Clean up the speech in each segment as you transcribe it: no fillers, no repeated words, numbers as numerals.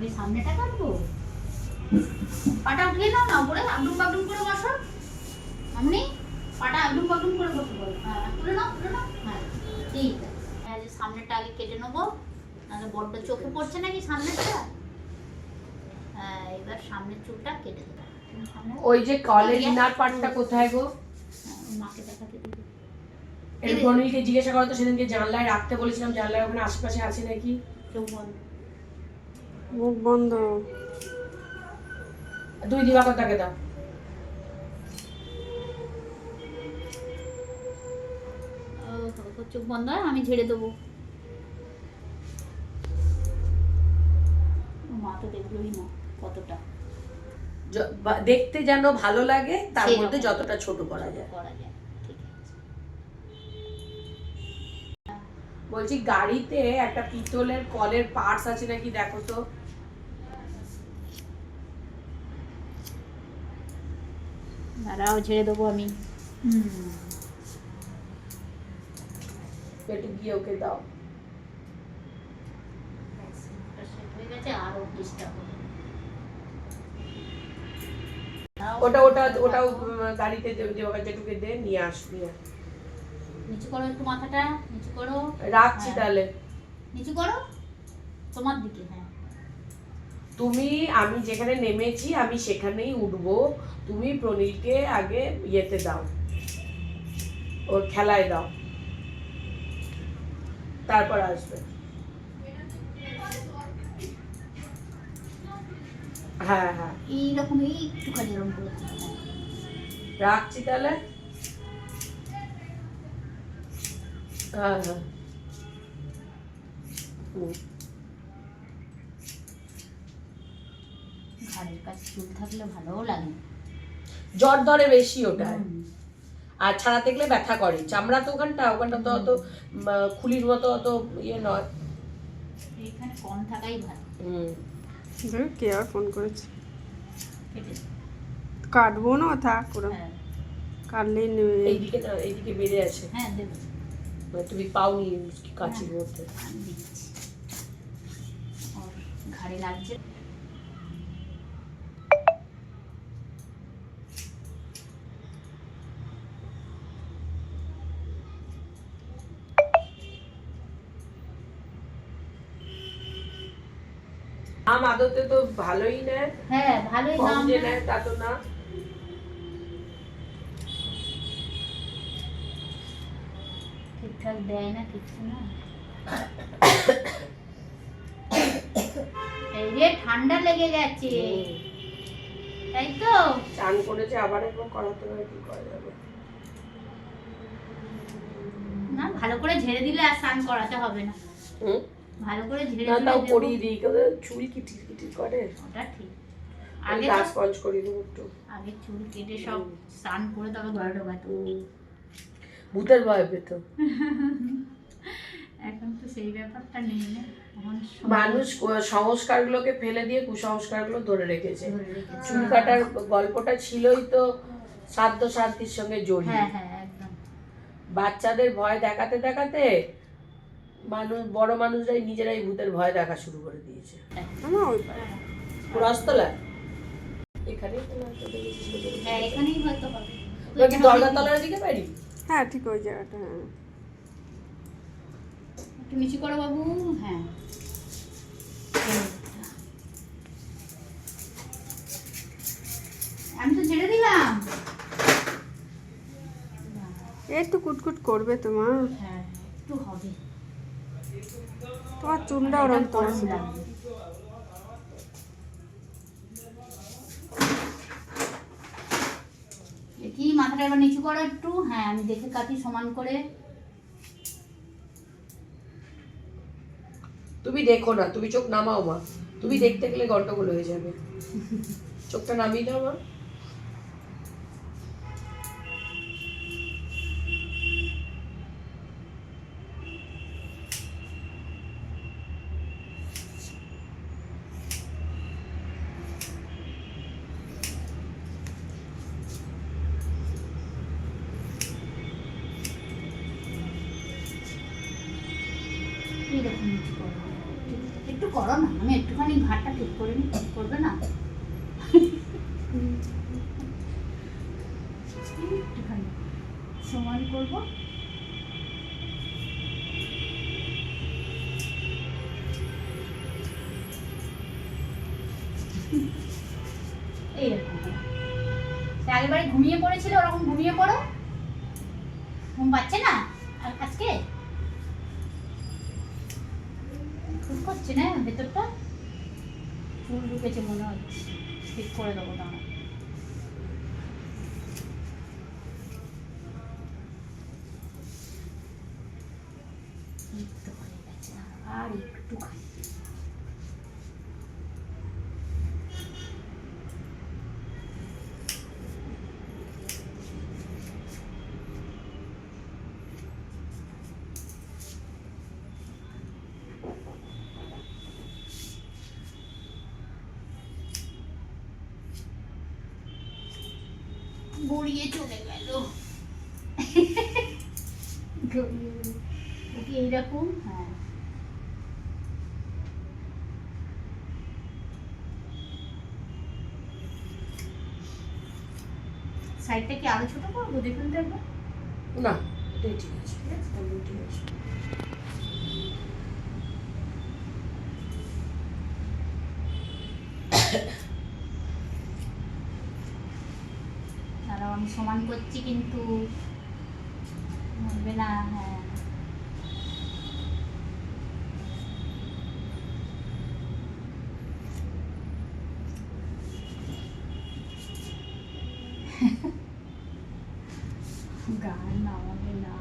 আগে সামনেটা কাটবো। পাটা উঠিয়ে নাও না, উপরে আগডুম বাগডুম করে বসো। আমনি পাটা আগডুম বাগডুম করে বসো বলো। হ্যাঁ, তুলে নাও, তুলে নাও। হ্যাঁ, ঠিক আছে। হ্যাঁ, যে সামনেটা আগে কেটে নেবো, নাহলে বড্ড চোখে পড়ছে নাকি সামনেটা। হ্যাঁ, এবার সামনের চুলটা কেটে দেবো। ওই যে কলের ইনার পার্টটা কোথায় গো? মাকে দেখাতে দিবি। এর প্রণীলকে জিজ্ঞাসা করো তো, সেদিনকে জানলায় রাখতে বলেছিলাম, জানলার ওখানে আশেপাশে আছে নাকি। চোখ বন্ধ, মুখ বন্ধ। তুমি দিবাকর তাকে দাও। চোখ বন্ধ হয়, আমি ঝেড়ে দেবো। মা তো দেখলোই না কতটা দেখতে যেন ভালো লাগে, তার মধ্যে যতটা ছোট করা যায়। ঠিক আছে। বলছি গাড়িতে একটা পিতলের কলের পার্টস আছে নাকি দেখো তো। দাঁড়াও, ঝেড়ে দেবো আমি। একটু গিয়ে ওকে দাও। হয়ে গেছে, আরো ডিস্টার্ব হবে। ওটাও গাড়িতে যেটুকু দে নিয়ে আসবি। নিচু করো একটু মাথাটা, নিচু করো। রাখছি তাহলে। নিচু করো তোমার দিকে। হ্যাঁ, আমি যেখানে নেমেছি আমি সেখানেই উঠবো। তুমি প্রণীলকে আগে ইয়েতে দাও, ওর খেলায় দাও, তারপর আসবে। হ্যাঁ হ্যাঁ, এইরকম একটুখানি এরকম করে রাখছি তাহলে। হ্যাঁ হ্যাঁ, ঘাড়ের কাছে চুল থাকলে ভালোও লাগে। জ্বর ধরে বেশি ওটায়, আর ছাড়াতে গেলে ব্যথা করে। চামড়া তো ওখানটা তো অত খুলির মতো অত ইয়ে নয়, এখানে কম থাকাই ভালো। কে আর ফোন করেছে? কাটবো না, থাক ওরা কাটলেই নেবে। এইদিকে বেড়ে আছে। হ্যাঁ, দেবো। তুমি পাওনি কাচির মধ্যে। আমি দিচ্ছি, ওর ঘাড়ে লাগছে। দাম আদতে তো ভালোই নেয়। হ্যাঁ, ভালোই কম দাম যে নেয় তা তো না। ঠিকঠাক দেয় না কিছু না। এই যে ঠান্ডা লেগে গেছে, তাই তো। চান করেছে, আবার একবার করাতে হবে, কি করা যাবে। না, ভালো করে ঝেড়ে দিলে আর স্নান করাতে হবে না। ভালো করে ঝেড়ে না, দিলে তাও দেবো। করিয়ে দিই, চুল কিটির করে। ওটা ঠিক। আগে গাছ পঞ্চ করিয়ে দেবো একটু। আগে চুল কেটে সব স্নান করে তবে ঘরে ঢোকাতো। ভূতের ভয় পেত। এখন তো সেই ব্যাপারটা নেই না। এখন মানুষ সংস্কারগুলোকে ফেলে দিয়ে কুসংস্কারগুলো ধরে রেখেছে। চুল কাটার গল্পটা ছিলই তো শ্রাদ্ধ শান্তির সঙ্গে জড়িয়ে। হ্যাঁ হ্যাঁ, একদম। বাচ্চাদের ভয় দেখাতে দেখাতে বড় মানুষরাই নিজেরাই ভূতের ভয় দেখা শুরু করে দিয়েছে। রসতলা এখানেই তো না, হ্যাঁ, এখানেই হয়তো হবে। দরগার তলার দিকে পারি। হ্যাঁ, ঠিক ওই জায়গাটা। হ্যাঁ, একটু নিচু করো বাবু। হ্যাঁ, আমি তো ছেড়ে দিলাম। একটু কুটকুট করবে তোমার। হ্যাঁ, একটু হবে। তোমার চুলটা ওরকম তোমার ছিল। দেখি মাথাটা এবার নিচু করো একটু। হ্যাঁ, আমি দেখে কাটি সমান করে। তুমি দেখো না, তুমি চোখ নামাও মা। তুমি দেখতে গেলে গন্ডগোল হয়ে যাবে। চোখটা নামিয়ে দাও মা। এইরকম নিচু করো। একটু করো না, আমি একটুখানি ঘাটটা ঠিক করে নি, করবে না? একটুখানি সমান করবো। এইরকম আগেরবারে ঘুমিয়ে পড়েছিল, ওরকম ঘুমিয়ে পড়ো। ঘুম পাচ্ছে না আর আজকে খুব করছে না ভেতরটা, চুল ঢুকেছে মনে হচ্ছে। ঠিক করে দেবো দাঁড়া। একটু হয়ে গেছে, আর একটু খাই। গড়িয়ে চলে গেল। ওকে এইরকম, হ্যাঁ সাইডটা কি আরো ছোট করবো দেখুন তো একবার। না এটাই ঠিক আছে, একদম ঠিক আছে। দাঁড়াও আমি সমান করছি কিন্তু বলবে না। হ্যাঁ গান নামাবে না।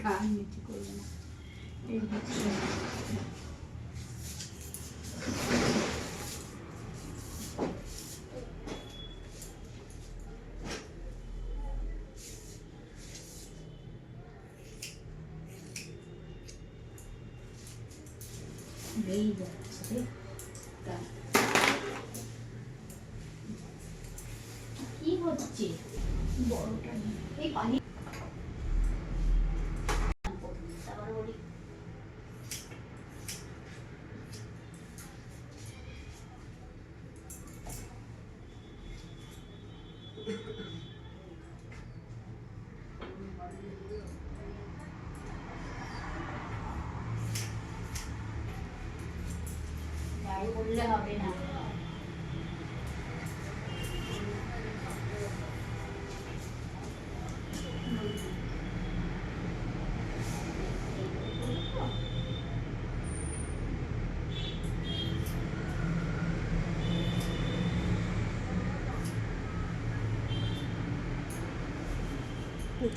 গান নিচে করবে না। এই হচ্ছে এই যাচ্ছে কি হচ্ছে বড়টা নিয়ে এই পানি তারপরে বলি যাই বললে হবে না।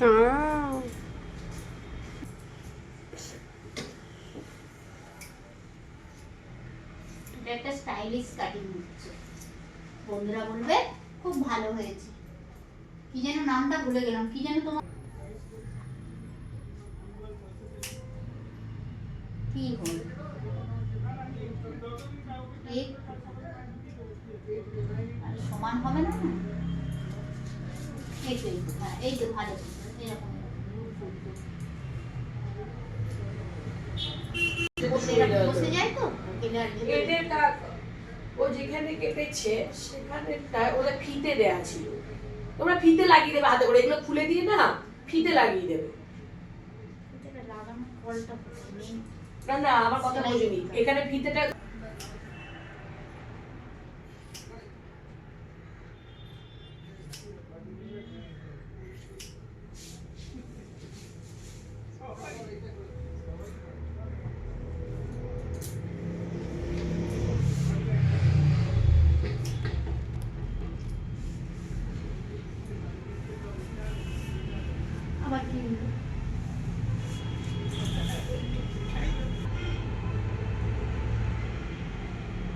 দাঁড়াও। এটা একটা স্টাইলিশ কাটিং হচ্ছে, বন্ধুরা বলবে খুব ভালো হয়েছে। কি যেন নামটা ভুলে গেলাম, কি যেন তোমার কি হল সমান হবে না। এই তো হ্যাঁ এই তো ভালো এরকম বসে যায় তো কেটে ও যেখানে কেটেছে সেখানে ওদের ফিতে দেয়া ছিল, তোমরা ফিতে লাগিয়ে দেবে হাতে করে, এগুলো খুলে দিয়ে না ফিতে লাগিয়ে দেবে। না না আমার কথা বোঝেনি, এখানে ফিতেটা আবার কি হলো?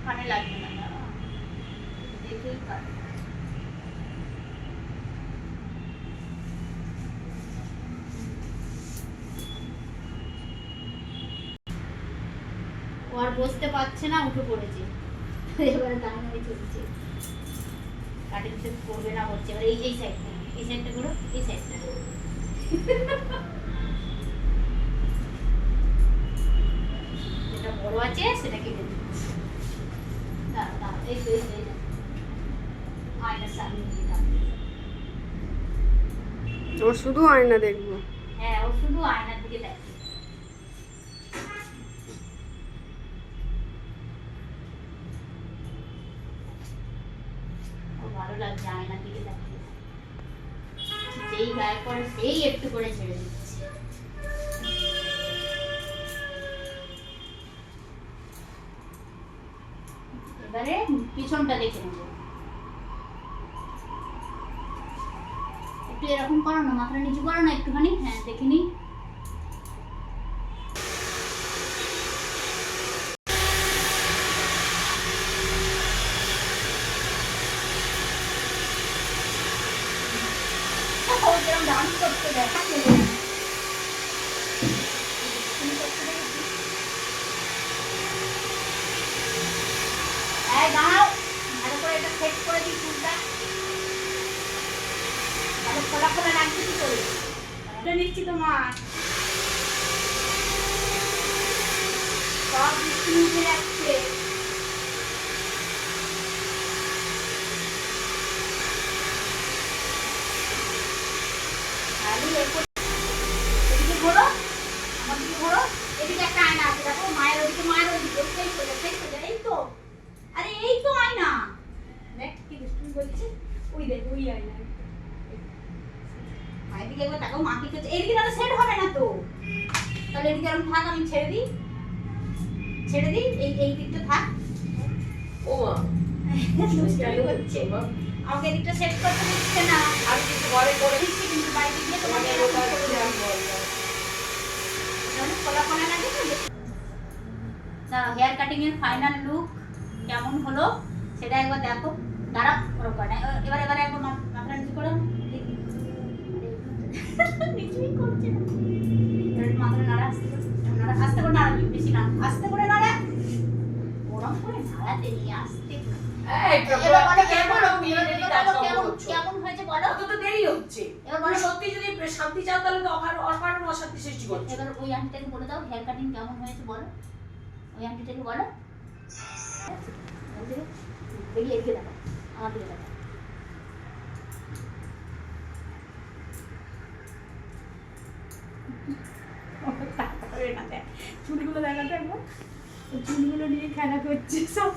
কানে লাগবে না, দাঁড়া দেখেই কাটবে। ও আর বসতে পারছে না, উঠে পড়েছে, এবারে দাঁড়িয়ে চলছে। কাটিং করবে না বলছে, এবার এই সাইড থেকে এই সাইডটা করো, এই সাইডটা। যেটা বড় আছে সেটা কেটে দিই। দাঁড়াও, দাঁড়াও, এই তো, এই তো, এই তো। আয়নার সামনে দিয়ে দাও। ও শুধু আয়না দেখবো। হ্যাঁ, ও শুধু আয়নার দিকে দেখে। ও ভালো লাগছে আয়নার দিকে দেখে। যেই গায়ে পড়ে সেই একটু করে ছেড়ে দিচ্ছে। এবারে পিছনটা দেখে নেবো। একটু এরকম করো না, মাথাটা নিচু করো না একটুখানি। হ্যাঁ, দেখে নিই। ও যেরকম ডান্স করতে দেখা গেলে দাঁড়াও, ভালো করে এটা সেট করে দিই চুলটা। তাহলে খোলা খোলা লাগছে কি করে? এটা নিচ্ছি তোমার সব বৃষ্টি উঠে যাচ্ছে। এদিকে ঘোরো, আমার দিকে ঘোরো। এদিকে একটা আয়না আছে দেখো, মায়ের ওদিকে, মায়ের ওদিকে। সেই সোজা, সেই সোজা। এই তো, আরে এই তো আয়না। দেখ কি দুষ্টুমি করছে। ওই দেখ, ওই আয়না। মায়ের দিকে একবার তাকাও, মা কি করছে। এদিকে তাহলে সেট হবে না তো। তাহলে এদিকে এরকম থাক, আমি ছেড়ে দিই, ছেড়ে দিই। এই দিকটা থাক। ও মা, দুষ্টুমি করছে। আমাকে এদিকটা সেট করতে দিচ্ছে না। আর কিছু ঘরে করে দিচ্ছি কিন্তু বাইরে গিয়ে তোমাকে তোমাকে এরকম ওটা করে করে দেবো। আমি বলবো। তাহলে খোলা খোলা লাগে তো। দাঁড়াও, হেয়ার কাটিং এর ফাইনাল লুক কেমন হলো সেটা একবার দেখো। দাঁড়াও, ওরকম করে না। এবার এবার একবার মাথা নিচু করো। কিছুই করছে না। এবার মাথাটা নাড়া, আস্তে করে নাড়া, আস্তে করে নাড়া, বেশি না, আস্তে করে নাড়া। ওরকম করে নাড়াতে নিয়ে আস্তে করে। এই এবার বলো, কেমন এবার বিয়ে বলো, দেরি এবার কাজ বলো, কেমন করছো? কেমন হয়েছে বলো। অত তো দেরি হচ্ছে। এবার তুমি বলো। সত্যি যদি শান্তি চাও তাহলে তো অকারণ অশান্তি সৃষ্টি করছো। এবার ওই আন্টিটাকে বলে দাও হেয়ার কাটিং কেমন হয়েছে বলো। ওই আন্টিটাকে বলো। বেরিয়ে এদিকে দেখো, আমার দিকে দেখো। চুলগুলো দেখাতে একবার, চুলগুলো নিয়ে খেলা করছে সব।